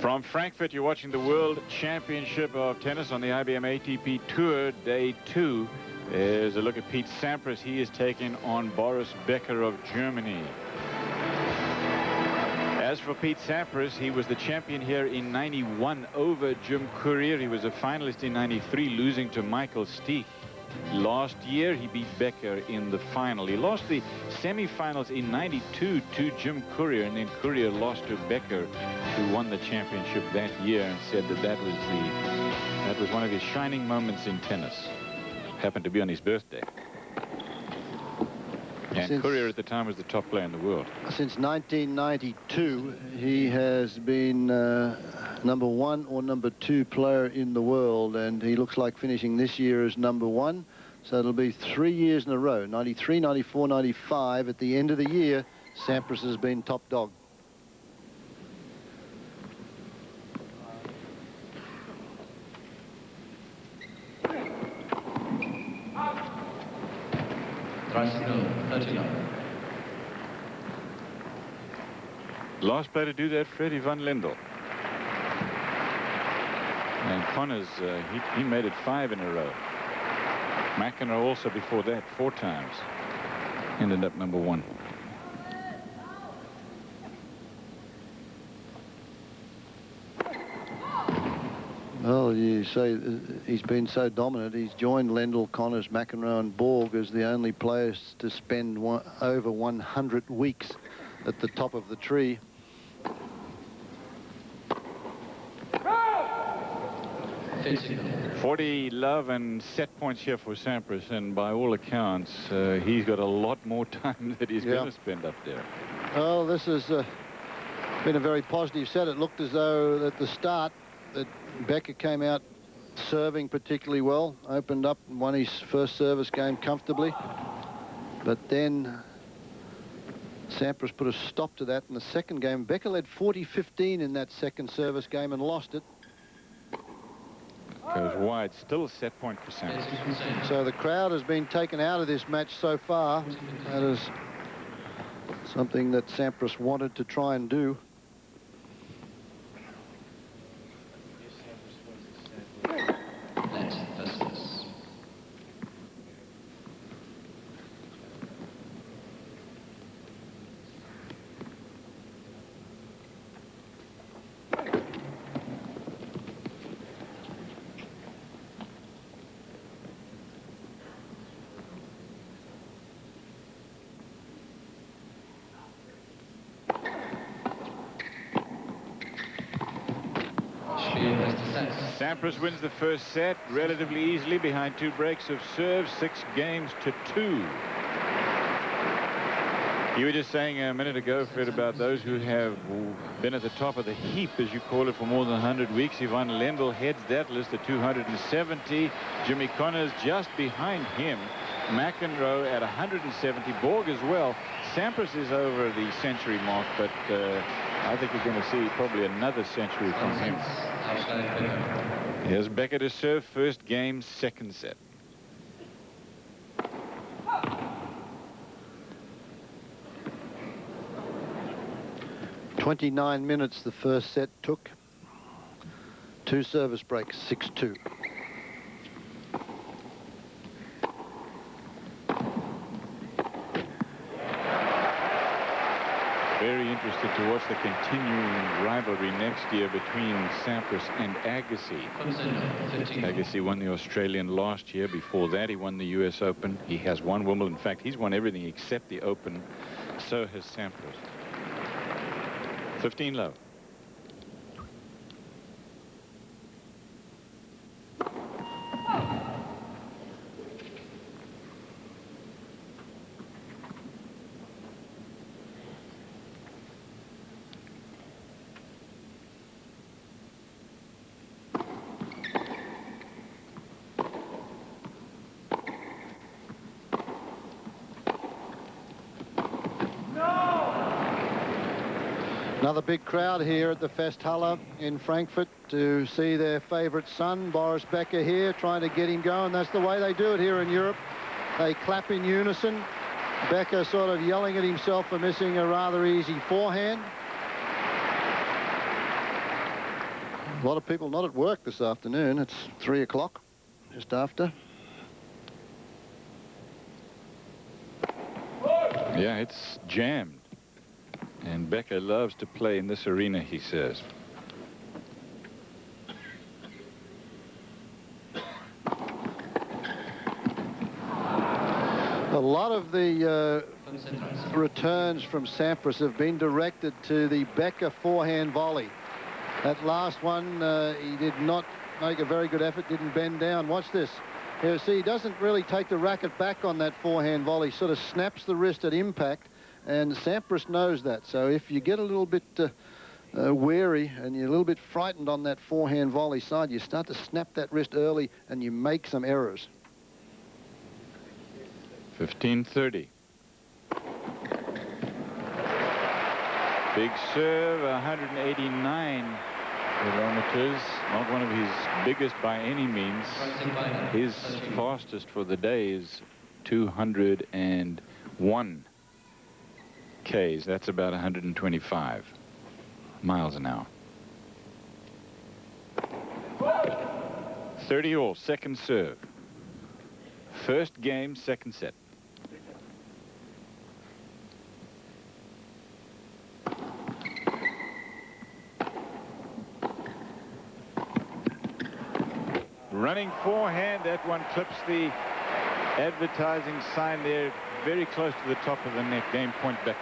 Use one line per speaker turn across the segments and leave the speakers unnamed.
From Frankfurt, you're watching the World Championship of Tennis on the IBM ATP Tour, Day 2. There's a look at Pete Sampras. He is taking on Boris Becker of Germany. As for Pete Sampras, he was the champion here in '91 over Jim Courier. He was a finalist in '93, losing to Michael Stich. Last year, he beat Becker in the final. He lost the semi-finals in '92 to Jim Courier, and then Courier lost to Becker, who won the championship that year, and said that that was one of his shining moments in tennis. Happened to be on his birthday. And Courier at the time was the top player in the world.
Since 1992, he has been #1 or #2 player in the world, and he looks like finishing this year as #1. So it'll be 3 years in a row, 93, 94, 95. At the end of the year, Sampras has been top dog.
Last player to do that, Freddie van Lendl. And Connors, he made it 5 in a row. McEnroe also before that 4 times. Ended up #1.
Well, you say he's been so dominant. He's joined Lendl, Connors, McEnroe and Borg as the only players to spend over 100 weeks at the top of the tree.
.40 love and set points here for Sampras, and by all accounts, he's got a lot more time that he's going to spend up there.
Well, this has been a very positive set. It looked as though at the start that Becker came out serving particularly well, opened up and won his first service game comfortably. But then Sampras put a stop to that in the second game. Becker led 40-15 in that second service game and lost it.
Goes wide, still a set point for Sampras.
So the crowd has been taken out of this match so far. That is something that Sampras wanted to try and do.
Sampras wins the first set relatively easily behind 2 breaks of serve, 6 games to 2. You were just saying a minute ago, Fred, about those who have been at the top of the heap, as you call it, for more than 100 weeks. Van Lendl heads that list at 270. Jimmy Connors just behind him. McEnroe at 170. Borg as well. Sampras is over the century mark, but I think we're going to see probably another century from him. Here's Becker to serve first game, second set. "29 minutes the first set took. 2 service breaks, 6-2. Very interested to watch the continuing rivalry next year between Sampras and Agassi. Agassi won the Australian last year. Before that, he won the US Open. He has won Wimbledon. In fact, he's won everything except the Open. So has Sampras. 15 love.
Another big crowd here at the Festhalle in Frankfurt to see their favourite son, Boris Becker, here, trying to get him going. That's the way they do it here in Europe. They clap in unison. Becker sort of yelling at himself for missing a rather easy forehand. A lot of people not at work this afternoon. It's 3 o'clock, just after.
Yeah, it's jammed. And Becker loves to play in this arena, he says.
A lot of the returns from Sampras have been directed to the Becker forehand volley. That last one, he did not make a very good effort, didn't bend down. Watch this. Here, see, he doesn't really take the racket back on that forehand volley, sort of snaps the wrist at impact, and Sampras knows that. So if you get a little bit wary and you're a little bit frightened on that forehand volley side, you start to snap that wrist early and you make some errors.
15-30. Big serve, 189 kilometers. Not one of his biggest by any means. His fastest for the day is 201 Ks. That's about 125 miles an hour. 30 all, second serve. First game, second set. Running forehand, that one clips the advertising sign there very close to the top of the net. Game point, Becker.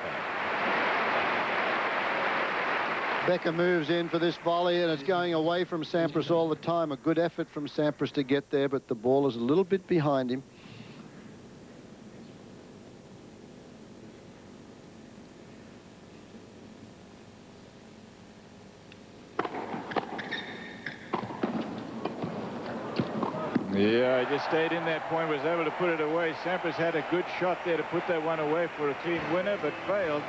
Becker moves in for this volley, and it's going away from Sampras all the time. A good effort from Sampras to get there, but the ball is a little bit behind him.
Yeah, he just stayed in that point, was able to put it away. Sampras had a good shot there to put that one away for a clean winner, but failed.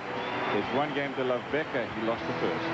There's one game to love Becker. He lost the first.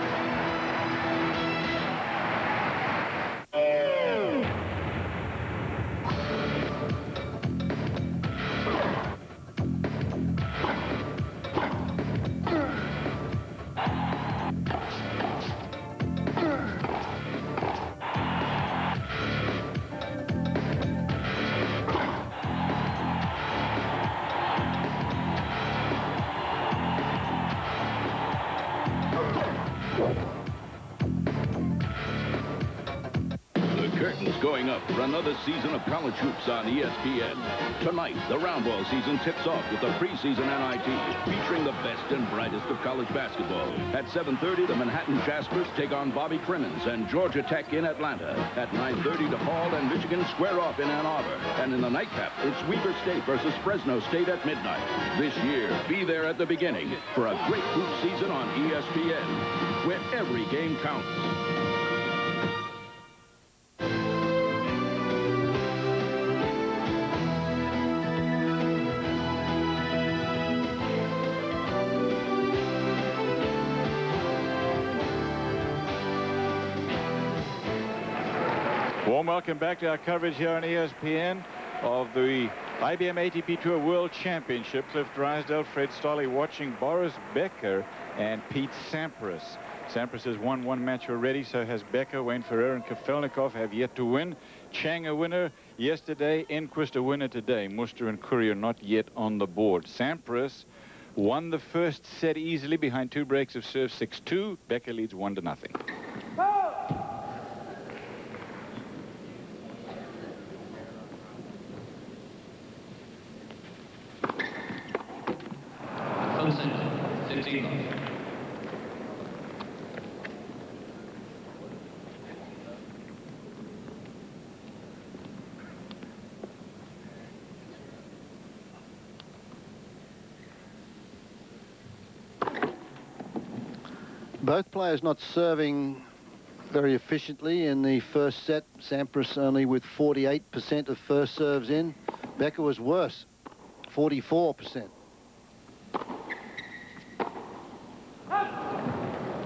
Going up for another season of college hoops on ESPN. Tonight, the round ball season tips off with the preseason NIT, featuring the best and brightest of college basketball. At 7:30, the Manhattan Jaspers take on Bobby Crimmins and Georgia Tech in Atlanta. At 9:30, DePaul and Michigan square off in Ann Arbor. And in the nightcap, it's Weber State versus Fresno State at midnight. This year, be there at the beginning for a great hoop season on ESPN, where every game counts.
Warm welcome back to our coverage here on ESPN of the IBM ATP Tour World Championship. Cliff Drysdale, Fred Stolle watching Boris Becker and Pete Sampras. Sampras has won one match already, so has Becker. Wayne Ferrer and Kafelnikov have yet to win. Chang a winner yesterday, Enquist a winner today. Muster and Courier not yet on the board. Sampras won the first set easily behind two breaks of serve 6-2. Becker leads 1-0.
Both players not serving very efficiently in the first set. Sampras only with 48% of first serves in. Becker was worse, 44%.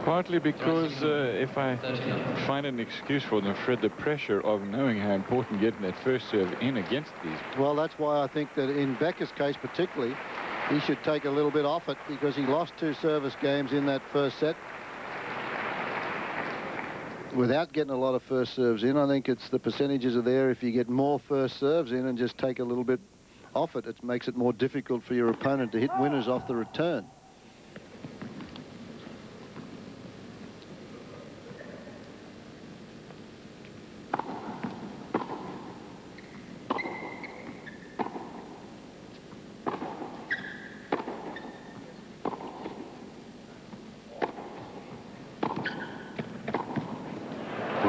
Partly because if I find an excuse for them, Fred, the pressure of knowing how important getting that first serve in against these.
Well, that's why I think that in Becker's case particularly, he should take a little bit off it because he lost two service games in that first set. without getting a lot of first serves in. I think it's the percentages are there. If you get more first serves in and just take a little bit off it, it makes it more difficult for your opponent to hit winners off the return.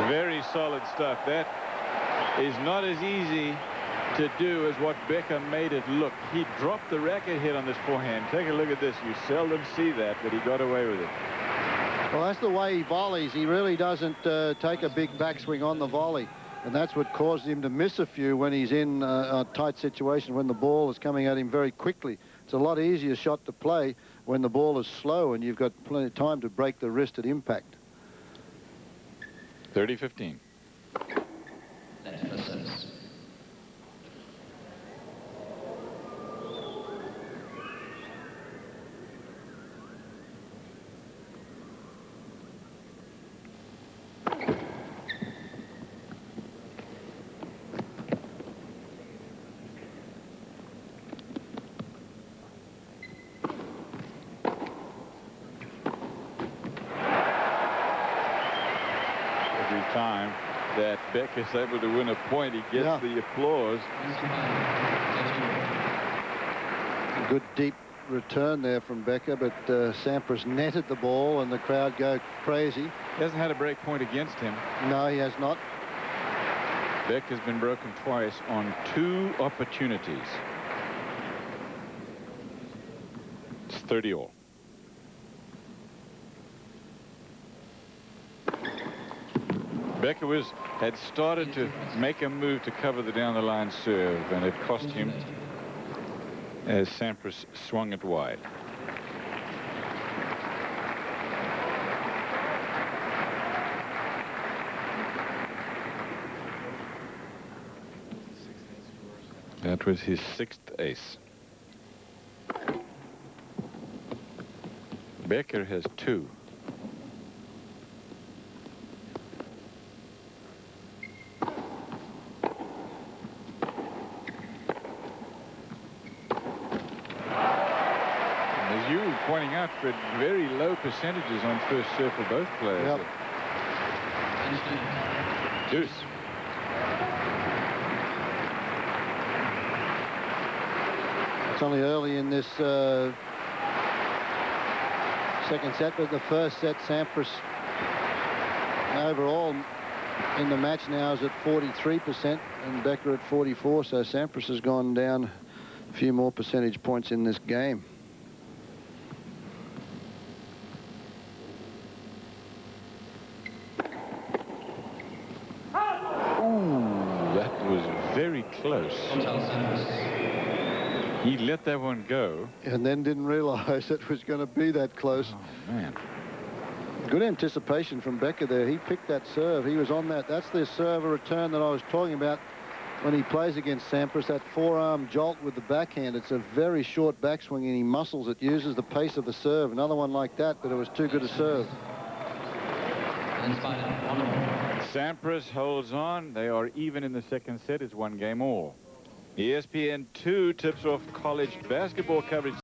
Very solid stuff. That is not as easy to do as what Becker made it look. He dropped the racket hit on this forehand. Take a look at this. You seldom see that, but he got away with it.
Well, that's the way he volleys. He really doesn't take a big backswing on the volley. And that's what caused him to miss a few when he's in a tight situation, when the ball is coming at him very quickly. It's a lot easier shot to play when the ball is slow and you've got plenty of time to break the wrist at impact.
30-15. Time that Beck is able to win a point, he gets the applause.
A good deep return there from Becker, but Sampras netted the ball and the crowd go crazy.
He hasn't had a break point against him.
No, he has not.
Beck has been broken twice on 2 opportunities. It's 30 all. Becker had started to make a move to cover the down-the-line serve, and it cost him as Sampras swung it wide. That was his 6th ace. Becker has 2. Pointing out, Fred, very low percentages on first serve for both players.
Yep.
Deuce.
It's only early in this second set, but the first set, Sampras overall in the match now is at 43% and Becker at 44%, so Sampras has gone down a few more percentage points in this game.
Very close. He let that one go.
And then didn't realize it was going to be that close.
Oh, man.
Good anticipation from Becker there. He picked that serve. He was on that. That's the serve return that I was talking about when he plays against Sampras. That forearm jolt with the backhand. It's a very short backswing and he muscles it, uses the pace of the serve. Another one like that, but it was too good a serve.
Sampras holds on. They are even in the second set. It's 1 game all. ESPN 2 tips off college basketball coverage.